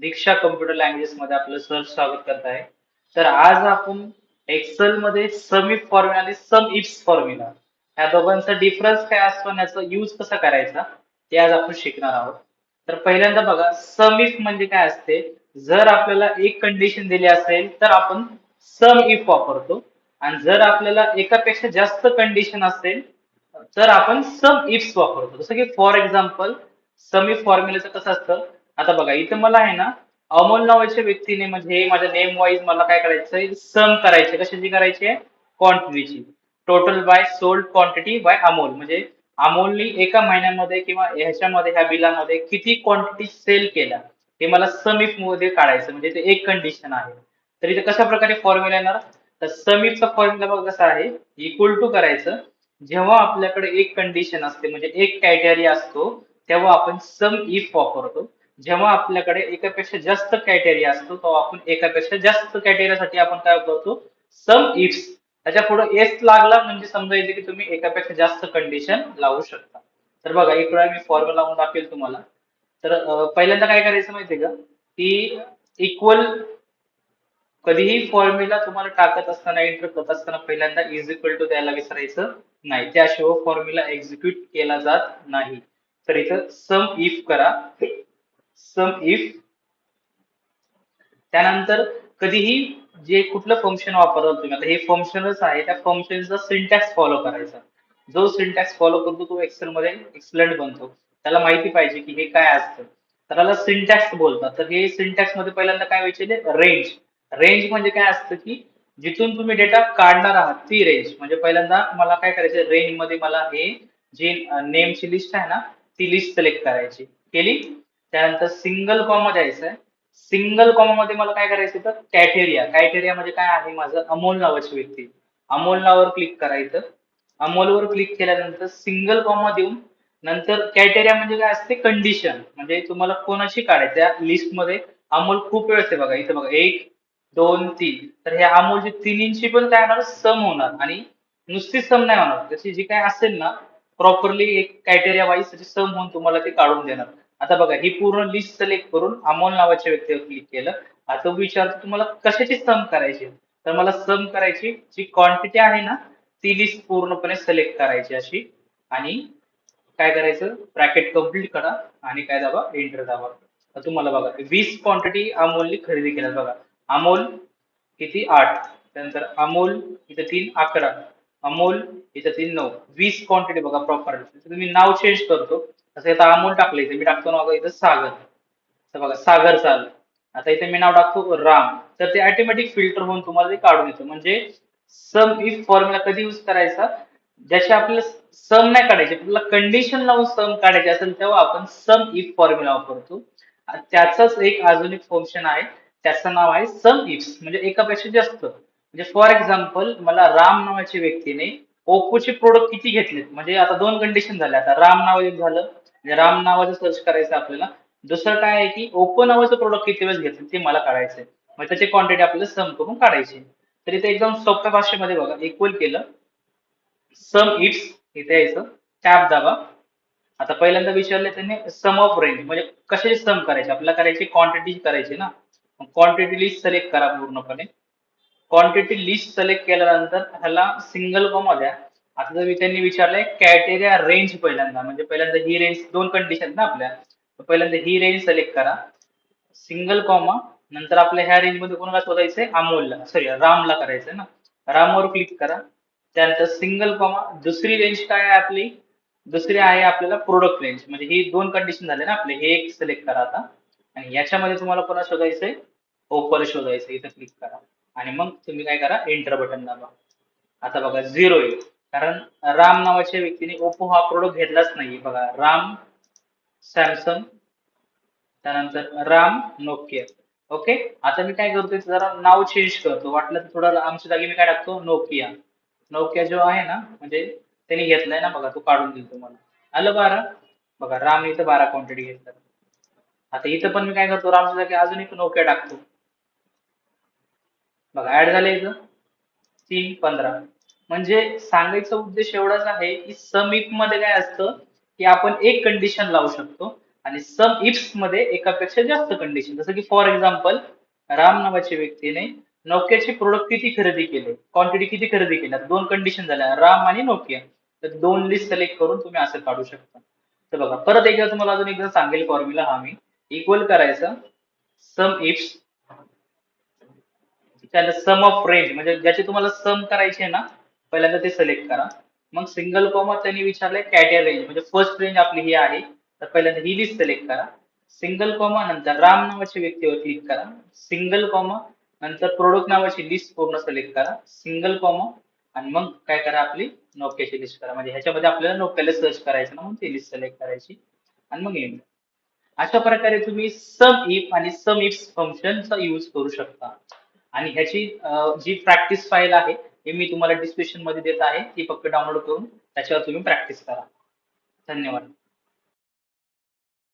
दीक्षा computer languages मध्ये आपलं सहर्ष स्वागत करत आहे. तर आज आपण एक्सेल मध्ये सम इफ फॉर्म्युला आणि सम इफ्स फॉर्म्युला या दोघांचा डिफरन्स काय असतो आणि याचा यूज कसा करायचा ते आज आपण शिकणार आहोत. तर पहिल्यांदा बघा सम इफ म्हणजे काय असते. जर आपल्याला एक कंडिशन दिली असेल तर आपण सम इफ वापरतो आणि जर आपल्याला एकापेक्षा जास्त कंडिशन असेल तर आपण सम इफ्स वापरतो. जसं की फॉर एक्झाम्पल सम इफ फॉर्म्युलेचं कसं असतं. आता बघा इथं मला आहे ना अमोल नावाच्या व्यक्तीने म्हणजे माझ्या नेम वाईज मला काय करायचंय सम करायचे. कशाची करायची आहे? क्वांटिटीची. Total by sold quantity by Amol म्हणजे अमोलनी एका महिन्यामध्ये किंवा ह्याच्यामध्ये ह्या बिलामध्ये किती क्वांटिटी सेल केल्या हे मला सम इफ मध्ये काढायचं म्हणजे ते एक कंडिशन आहे. तर इथे कशा प्रकारे फॉर्म्युला येणार. तर सम इफचा फॉर्म्युला बघा कसा आहे. इक्वल टू करायचं. जेव्हा आपल्याकडे एक कंडिशन असते म्हणजे एक क्रायटेरिया असतो तेव्हा आपण सम इफ वापरतो. जेव्हा आपल्याकडे एकापेक्षा जास्त क्रायटेरिया असतो तेव्हा आपण एकापेक्षा जास्त क्रायटेरियासाठी आपण काय वापरतो सम इफ्स. त्याच्या पुढे एस लागला म्हणजे समजायचं की तुम्ही एकापेक्षा जास्त कंडिशन लावू शकता. तर बघा एक वेळा मी फॉर्म्युला लावून दाखवेल तुम्हाला. तर पहिल्यांदा काय करायचं माहितीये का की इक्वल कधीही फॉर्म्युला तुम्हाला टाकत असताना एंटर करत असताना पहिल्यांदा इज इक्वल टू द्यायला विसरायचं नाही. त्याशिवाय फॉर्म्युला एक्झिक्यूट केला जात नाही. तर इथं सम इफ करा. सम इफ त्यानंतर कधीही जे कुठलं फंक्शन वापरता तुम्ही आता हे फंक्शनच आहे त्या फंक्शनचा सिंटॅक्स फॉलो करायचा. जो सिंटॅक्स फॉलो करतो तो एक्सेल मध्ये एक्सलंट बनतो. त्याला माहिती पाहिजे की हे काय असतं. तर त्याला सिंटॅक्स बोलतात. तर हे सिंटॅक्स मध्ये पहिल्यांदा काय व्हायचे रेंज. रेंज म्हणजे काय असतं की जिथून तुम्ही डेटा काढणार आहात ती रेंज म्हणजे पहिल्यांदा मला काय करायचं रेंज मध्ये मला हे जी नेमची लिस्ट आहे ना ती लिस्ट सिलेक्ट करायची. केली. त्यानंतर सिंगल कॉमा द्यायचा आहे. सिंगल कॉमा मध्ये मला काय करायचं तर कॅटेरिया. कॅटेरिया म्हणजे काय आहे माझं अमोल नावाची व्यक्ती. अमोल नावावर क्लिक करायचं. अमोलवर क्लिक केल्यानंतर सिंगल कॉमा देऊन नंतर कॅटेरिया म्हणजे काय असते कंडिशन म्हणजे तुम्हाला कोणाशी काढायचं त्या लिस्टमध्ये. अमोल खूप वेळेस आहे बघा इथं बघा 1, 2, 3 तर ह्या अमोलची तिन्हींची पण काय होणार सम होणार आणि नुसती सम नाही होणार त्याची जी काय असेल ना प्रॉपरली एक क्रायटेरिया वाईज त्याची सम होऊन तुम्हाला ते काढून देणार. आता बघा ही पूर्ण लिस्ट सिलेक्ट करून अमोल नावाच्या व्यक्तीवर क्लिक केलं. आता विचारतो तुम्हाला कशाची सम करायची. तर मला सम करायची जी क्वांटिटी आहे ना ती लिस्ट पूर्णपणे सिलेक्ट करायची अशी. आणि काय करायचं ब्रॅकेट कम्प्लीट करा आणि काय दाबा एंटर दाबा. तर तुम्हाला बघा 20 क्वांटिटी अमोलनी खरेदी केल्या बघा. अमोल किती 8. त्यानंतर अमोल इथं 3 11. अमोल इथं 3 9. 20 क्वांटिटी बघा प्रॉपर. तुम्ही नाव चेंज करतो. तसं इथं अमोल टाकलं इथं मी टाकतो नाव इथं सागर. तर बघा सागर चाल. आता इथे मी नाव टाकतो राम. तर ते ऑटोमॅटिक फिल्टर होऊन तुम्हाला ते काढून येतं म्हणजे सम इफ फॉर्म्युला कधी यूज करायचा ज्याचे आपल्याला सम नाही काढायचे आपल्याला कंडिशन लावून सम काढायचे असेल तेव्हा आपण सम इफ फॉर्म्युला वापरतो. आणि त्याचंच एक अजून एक फंक्शन आहे. त्याचं नाव आहे सम इफ्स म्हणजे एकापेक्षा जास्त म्हणजे फॉर एक्झाम्पल मला राम नावाच्या व्यक्तीने ओप्पोचे प्रोडक्ट किती घेतलेत म्हणजे आता दोन कंडिशन झाल्या. आता राम नाव एक झालं म्हणजे राम नावाचं सर्च करायचं आपल्याला. दुसरं काय आहे की ओप्पो नावाचं प्रोडक्ट किती वेळेस घेतलं ते मला काढायचंय. मग त्याची क्वांटिटी आपल्याला सम करून काढायची. तर इथे एकदम सोप्या भाषेमध्ये बघा इक्वल केलं. सम इट्स इथे यायचं. टॅब दाबा. आता पहिल्यांदा विचारले त्यांनी सम ऑफ रेंज म्हणजे कशाची सम करायची आपल्याला करायची क्वांटिटी करायची ना. क्वांटिटी लिस्ट सिलेक्ट करा पूर्णपणे. क्वांटिटी लिस्ट सिलेक्ट केल्यानंतर ह्याला सिंगल कॉमा द्या. आता जर त्यांनी विचारलंय क्रायटेरिया रेंज पहिल्यांदा म्हणजे पहिल्यांदा ही रेंज दोन कंडिशन ना आपल्या. तर पहिल्यांदा ही रेंज सिलेक्ट करा. सिंगल कॉमा नंतर आपल्या ह्या रेंज मध्ये कोणाला शोधायचंय अमोलला सॉरी रामला करायचंय ना. रामवर क्लिक करा. त्यानंतर सिंगल कॉमा दुसरी रेंज काय आहे आपली. दुसरी आहे आपल्याला प्रोडक्ट रेंज म्हणजे ही दोन कंडिशन झाले ना आपले हे एक सिलेक्ट करा आता. आणि याच्यामध्ये तुम्हाला कोणाला शोधायचंय ओपन शोधायचं इथं क्लिक करा. आणि मग तुम्ही काय करा एंटर बटन दाबा. आता बघा 0 येईल कारण राम नावाच्या व्यक्तीने ओप्पो हा प्रोडक्ट घेतलाच नाही बघा. राम सॅमसंग त्यानंतर राम नोकिया. ओके. आता मी काय करतोय जरा नाव चेंज करतो वाटलं तर थोडं आमच्या जागी मी काय टाकतो नोकिया. नोकिया जो आहे ना म्हणजे त्यांनी घेतलाय ना बघा तो काढून देईल तुम्हाला. आलं 12. बघा राम इथं 12 क्वांटिटी घेतलं. आता इथं पण मी काय करतो रामच्या जागी अजून एक नोकिया टाकतो. बघा ऍड झालं इथं 3 15. म्हणजे सांगायचा उद्देश एवढाच आहे की सम इफ मध्ये काय असतं की आपण एक कंडिशन लावू शकतो आणि सम इफ्स मध्ये एकापेक्षा जास्त कंडिशन, जसं की फॉर एक्झाम्पल राम नावाच्या व्यक्तीने नोकियाचे प्रोडक्ट किती खरेदी केले, क्वांटिटी किती खरेदी केल्या, दोन कंडिशन झाल्या राम आणि नोकिया. तर दोन लिस्ट सिलेक्ट करून तुम्ही असं काढू शकता. तर बघा परत एकदा तुम्हाला अजून एकदा सांगेल फॉर्म्युला हा मी. इक्वल करायचा सम इफ्स, त्याला सम ऑफ रेंज म्हणजे ज्याची तुम्हाला सम करायची आहे ना, पहिल्यांदा ते सिलेक्ट करा. मग सिंगल कॉमा त्यांनी विचारलंय कॅटिया रेंज म्हणजे फर्स्ट रेंज आपली ही आहे, तर पहिल्यांदा ही लिस्ट सिलेक्ट करा. सिंगल कॉमा नंतर राम नावाच्या व्यक्तीवर क्लिक करा. सिंगल कॉमा नंतर प्रोडक्ट नावाची लिस्ट पूर्ण सिलेक्ट करा. सिंगल कॉमा आणि मग काय करा, आपली नोकियाची लिस्ट करा. म्हणजे ह्याच्यामध्ये आपल्याला नोकियाला सर्च करायचं ना, म्हणून ती लिस्ट सिलेक्ट करायची आणि मग येईल. अशा प्रकारे तुम्ही सम इफ आणि सम इफ फंक्शनचा यूज करू शकता. आणि ह्याची जी प्रॅक्टिस फाईल आहे हे मी तुम्हाला डिस्क्रिप्शन मध्ये देत आहे, ती फक्त डाउनलोड करून त्याच्यावर तुम्ही प्रॅक्टिस करा. धन्यवाद.